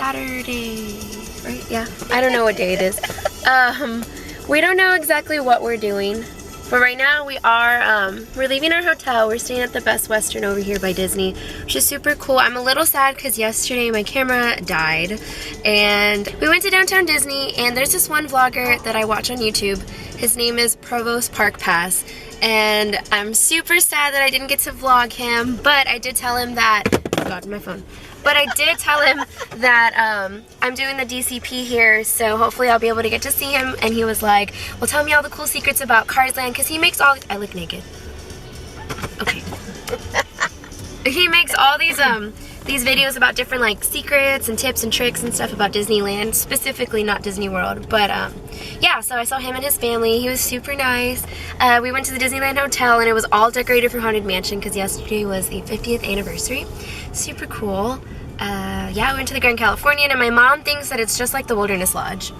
Saturday, right? Yeah, I don't know what day it is. We don't know exactly what we're doing, but right now we are, we're leaving our hotel. We're staying at the Best Western over here by Disney, which is super cool. I'm a little sad because yesterday my camera died, and we went to downtown Disney, and there's this one vlogger that I watch on YouTube. His name is Provost Park Pass, and I'm super sad that I didn't get to vlog him, but I did tell him that, oh God, my phone. But I did tell him that I'm doing the DCP here, so hopefully I'll be able to get to see him. And he was like, well, tell me all the cool secrets about Cars Land, because he makes all, I look naked. Okay. He makes all these videos about different like secrets and tips and tricks and stuff about Disneyland, specifically not Disney World. But yeah, so I saw him and his family. He was super nice. We went to the Disneyland Hotel, and it was all decorated for Haunted Mansion because yesterday was the 50th anniversary. Super cool. Yeah, we went to the Grand Californian, and my mom thinks that it's just like the Wilderness Lodge.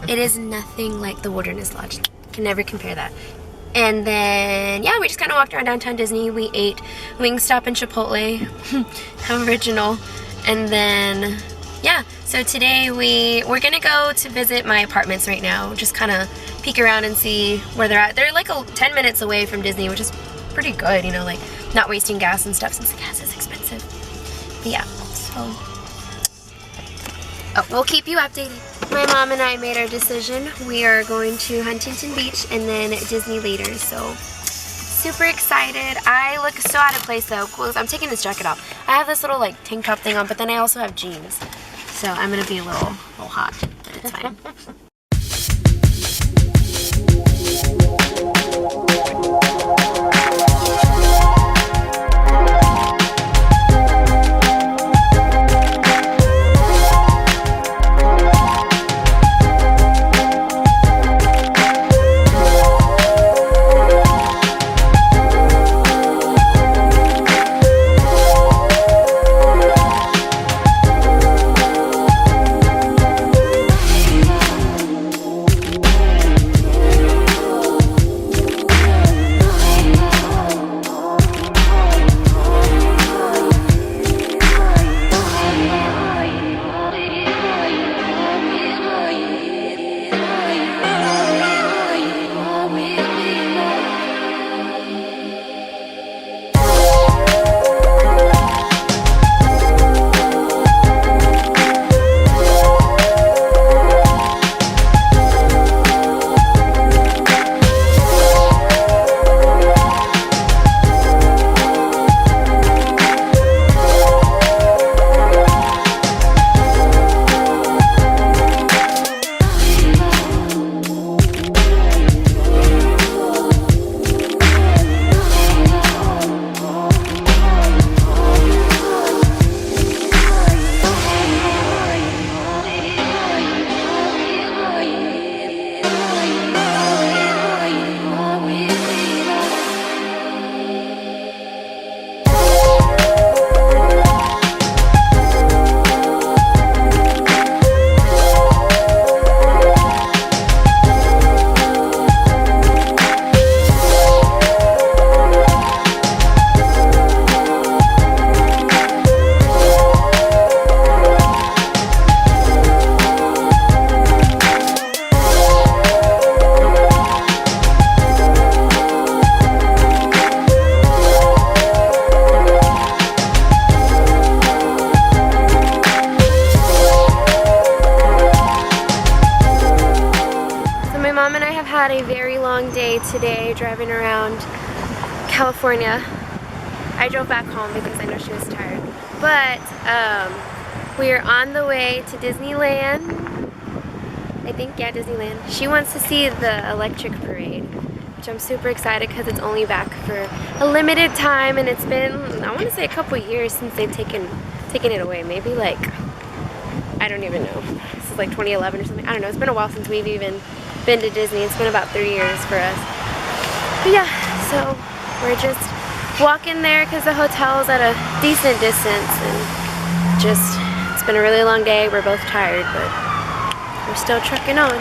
It is nothing like the Wilderness Lodge. Can never compare that. And then, yeah, we just kind of walked around downtown Disney. We ate Wingstop and Chipotle. How original. And then, yeah, so today we're gonna go to visit my apartments right now. Just kind of peek around and see where they're at. They're like 10 minutes away from Disney, which is pretty good, you know, like not wasting gas and stuff since the gas is expensive. But yeah, so we'll keep you updated. My mom and I made our decision. We are going to Huntington Beach and then Disney later, so super excited. I look so out of place though. Cool. I'm taking this jacket off. I have this little like tank top thing on, but then I also have jeans, so I'm gonna be a little hot, but it's fine. Had a very long day today driving around California. I drove back home because I know she was tired. But we are on the way to Disneyland. I think, yeah, Disneyland. She wants to see the electric parade, which I'm super excited because it's only back for a limited time, and it's been, I want to say, a couple years since they've taken it away. Maybe like, I don't even know. This is like 2011 or something. I don't know. It's been a while since we've even been to Disney. It's been about 3 years for us. But yeah, so we're just walking there because the hotel is at a decent distance, and just, it's been a really long day. We're both tired, but we're still trucking on.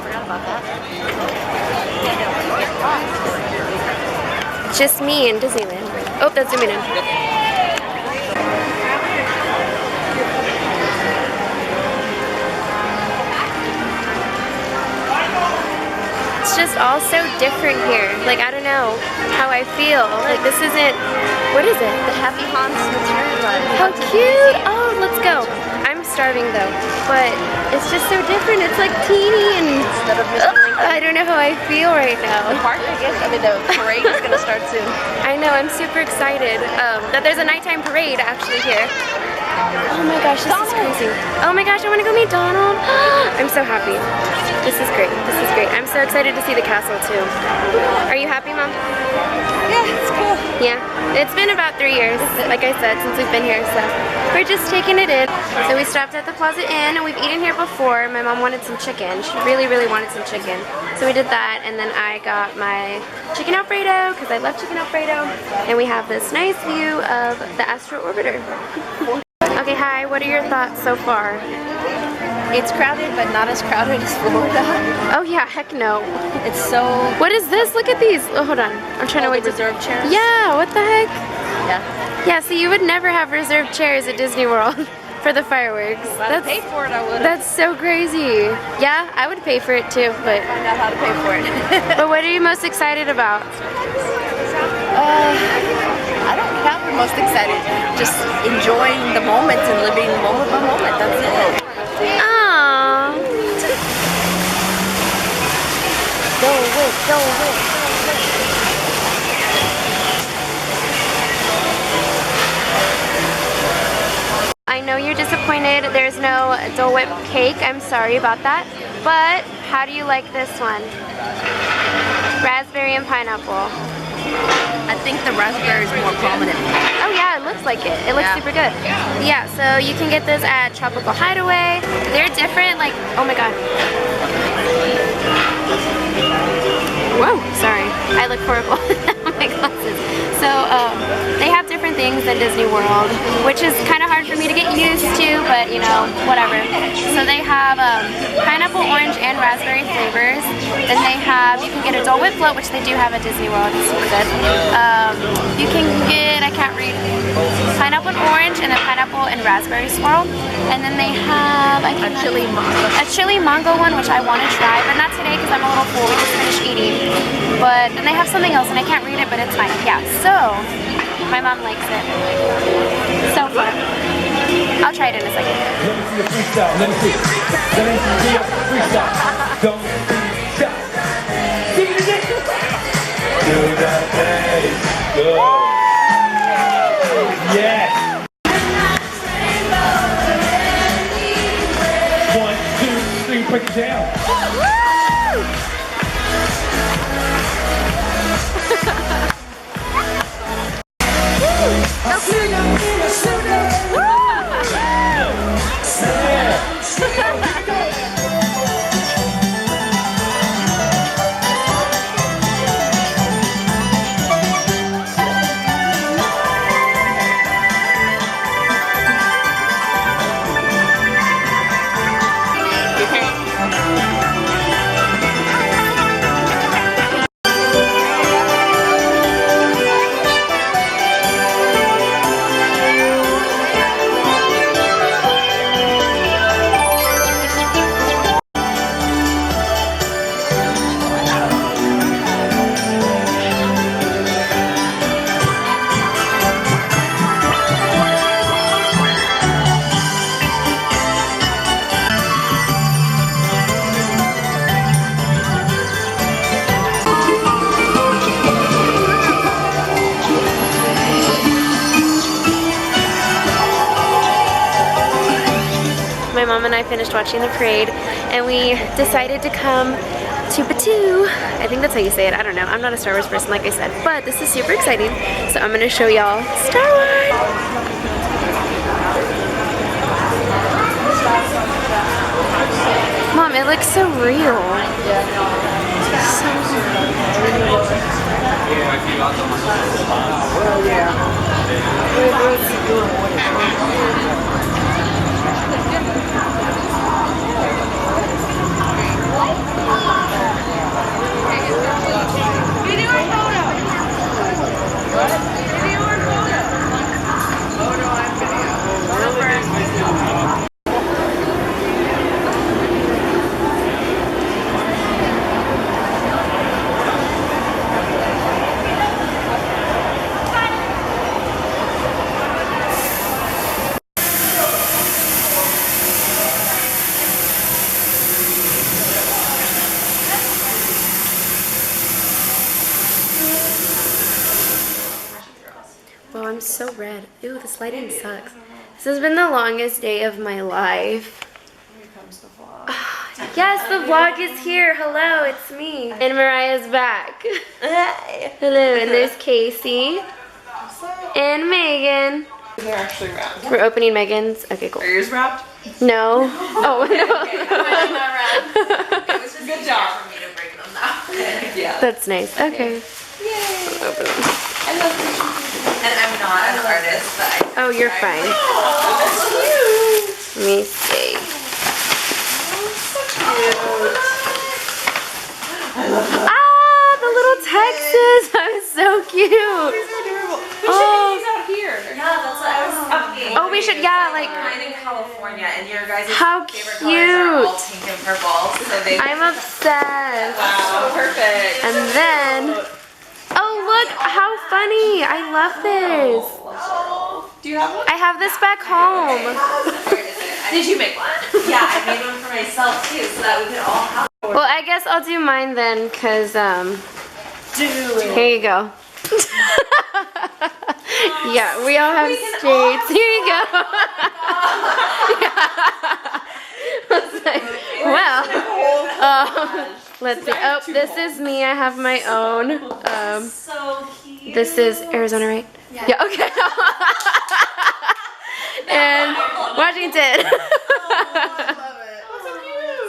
Forgot about that. Just me and Disneyland. Oh, that's zooming in. just all so different here. Like, I don't know how I feel. Like, this isn't, what is it? The Happy Haunts materialize. How cute! Oh, let's go. I'm starving though, but it's just so different. It's like teeny and Instead of Mr. Lincoln. I don't know how I feel right now. The park, I guess, the parade is gonna start soon. I know, I'm super excited that there's a nighttime parade actually here. Oh my gosh, this is crazy. Oh my gosh, I want to go meet Donald. I'm so happy. This is great. This is great. I'm so excited to see the castle too. Are you happy, Mom? Yeah, it's cool. Yeah. It's been about 3 years, like I said, since we've been here, so we're just taking it in. So we stopped at the Plaza Inn, and we've eaten here before. My mom wanted some chicken. She really, really wanted some chicken. So we did that, and then I got my chicken Alfredo, because I love chicken Alfredo. And we have this nice view of the Astro Orbiter. Okay, hi, what are your thoughts so far? It's crowded, but not as crowded as Florida. Oh yeah, heck no. It's so... What is this? Look at these. Oh, hold on. I'm trying to wait. Reserved chairs? Yeah, what the heck? Yeah. Yeah, so you would never have reserved chairs at Disney World for the fireworks. If I paid for it, I would. That's so crazy. Yeah, I would pay for it too, but... Find out how to pay for it. But what are you most excited about? I don't have the most excited. Just enjoying the moment and living moment by moment. That's it. Aww. Go away, go away. I know you're disappointed there's no Dole Whip cake. I'm sorry about that. But how do you like this one? Raspberry and pineapple. I think the raspberry is more prominent. Oh yeah, it looks like it. It looks super good. Yeah, so you can get this at Tropical Hideaway. They're different, like, oh my god. Whoa, sorry. I look horrible. My glasses. So, they have different things than Disney World, which is kind of hard for me to get used to, but you know, whatever. So they have pineapple, orange, and raspberry flavors. Then they have, you can get a Dole Whip float, which they do have at Disney World. It's super good. You can get, I can't read, pineapple and orange, and then pineapple and raspberry swirl. And then they have a chili mango one, which I want to try, but not today because I'm a little full. We just finished eating. But then they have something else, and I can't read it, but it's fine. Yeah, so my mom likes it. So fun. I'll try it in a second. Let me see a freestyle. Let me see. Let me see a freestyle. Don't stop. Sing it again. Do that thing. Go. Yes. 1, 2, 3, break it down. My mom and I finished watching the parade, and we decided to come to Batu. I think that's how you say it. I don't know. I'm not a Star Wars person, like I said, but this is super exciting. So I'm gonna show y'all Star Wars. Mom, it looks so real. It's so red. Ew, this lighting sucks. This has been the longest day of my life. Here comes the vlog. Yes, the vlog is here. Hello, it's me. And Mariah's back. Hello, and there's Casey. And Megan. They're actually wrapped. We're opening Megan's. Okay, cool. Are yours wrapped? No. Oh, no. It was good job for me to break them now. Yeah. That's nice. Okay. Yay. I love this. And I'm not an artist, but I... Oh, you're fine. Oh, that's cute. Let me see. Ah, the little Texas. That was so cute. Oh. Out here. Yeah, that's what I was thinking. Oh, we should, yeah, like. Mine in California, and your guys' How favorite colors are all cute. pink and purple. So they. I'm obsessed. Wow, perfect. And then, oh look, how funny. I love this. Oh, do you have one? I have this back home. Did you make one? Yeah, I made one for myself too, so that we could all have one. Well, I guess I'll do mine then, cause here you go. Yeah, we all have skates. Here you go. Well, let's see. Oh, this is me. I have my own. So cute. This is Arizona, right? Yeah. Okay. And Washington. I love it. Oh, so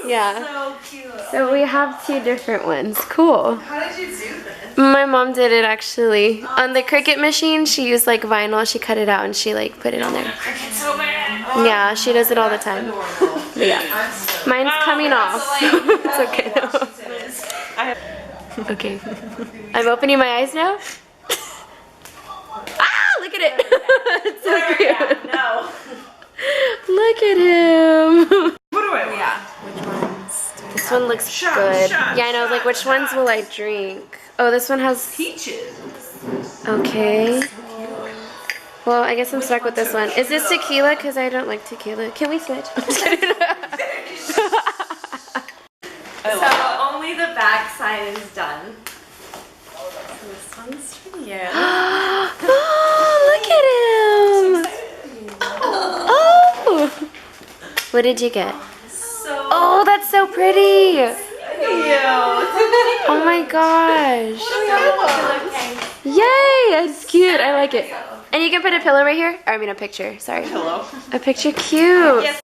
cute. Yeah. So cute. So we have two different ones. Cool. How did you do this? My mom did it actually. On the Cricut machine, she used like vinyl. She cut it out and she like put it on there. It's so bad. Yeah, she does it all the time. Yeah. Mine's coming off. It's okay though. Okay. I'm opening my eyes now. Ah, look at it. It's so cute. No. Look at him. What do I? Yeah. Which ones? This one looks good. Yeah, I know. Like, which ones will I drink? Oh, this one has Peaches. Okay. Well, I guess I'm stuck with this one. Is this tequila? Because I don't like tequila. Can we switch? So only the back side is done. So this one's for you. Oh, look at him! Oh! What did you get? Oh, that's so pretty! Oh my gosh! Yay! It's cute. I like it. And you can put a pillow right here. Or, I mean, a picture. Sorry. Hello. A picture. Cute.